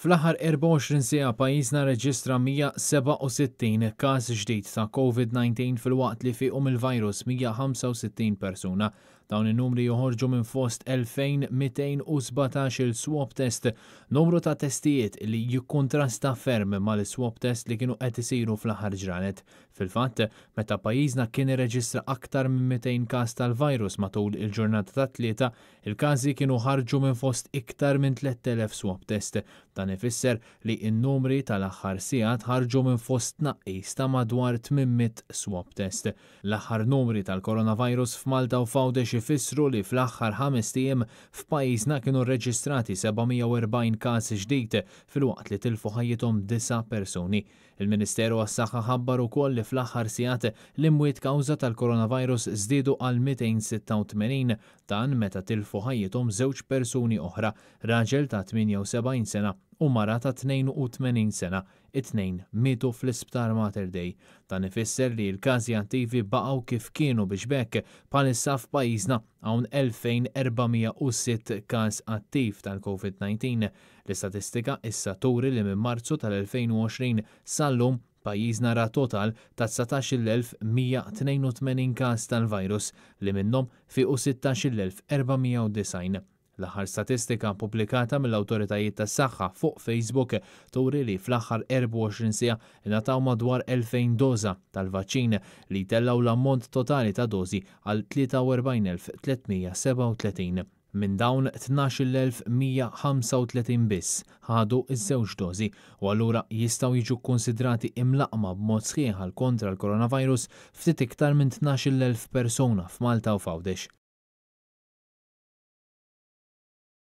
Fl-aħħar 24 siegħa pajjiżna reġistra 167 każ ġdid ta' COVID-19 filwaqt li fihom il-virus 165 persuna. Dawn in-numri joħorġu minn fost 2217 il-swab test, numru ta' testijiet li jikkontrasta ferm mal-swab test li kienu qed isiru fl-aħħar ġranet. Fil-fatt, meta pajjiżna kien irreġistra aktar minn 200 każ tal-virus matul il-ġurnata ta' tlieta, il-każi kienu ħarġu minn fost iktar minn 3000 swab test. Dan ifisser li n-numri tal-aħħar sigħat ħarġu minn fost tnaqqis ta' madwar 800 swab test. L-aħħar numri tal-coronavirus f'Malta u f'Għawdex ifissru li fl-aħħar 5 ijiem f'pajjiżna kienu rreġistrati 740 każ ġdid filwaqt li tilfu ħajjithom 9 persuni. Il-Ministeru għas-Saħħa ħabbar ukoll li fl-aħħar sigħat l-imwiet kawża tal-coronavirus żdiedu għal 286 dan meta tilfu ħajjithom 2 persuni oħra, raġel ta' 78 sena u mara ta' 82 sena, it-tnejn mietu fl-isptar Mater Dei. Dan ifisser li l-każi attivi baqgħu kif kienu biex bekk bħalissa f'pajjiżna hawn 2406 każ attiv tal-COVID-19. L-istatistika issa turi li minn Marzu tal-2020 sal-lum pajjiżna ra total ta' 19,182 każ tal-virus li minnhom fiequ 16,490. L-aħħar statistika pubblikata mill-awtoritajiet tas-saħħa fuq Facebook turi li fl-aħħar 24 siegħa ingħataw madwar 2000 doża tal-vaċċin li jtellgħu l-ammont totali ta' dożi għal 43,337. Minn dawn 12,135 biss ħadu iż-żewġ dożi u allura jistgħu jiġu kkunsidrati imlaqma b'mod sħiħ għal kontra l-coronavirus ftit iktar minn 12,000 persuna f'Malta u f'Għawdex.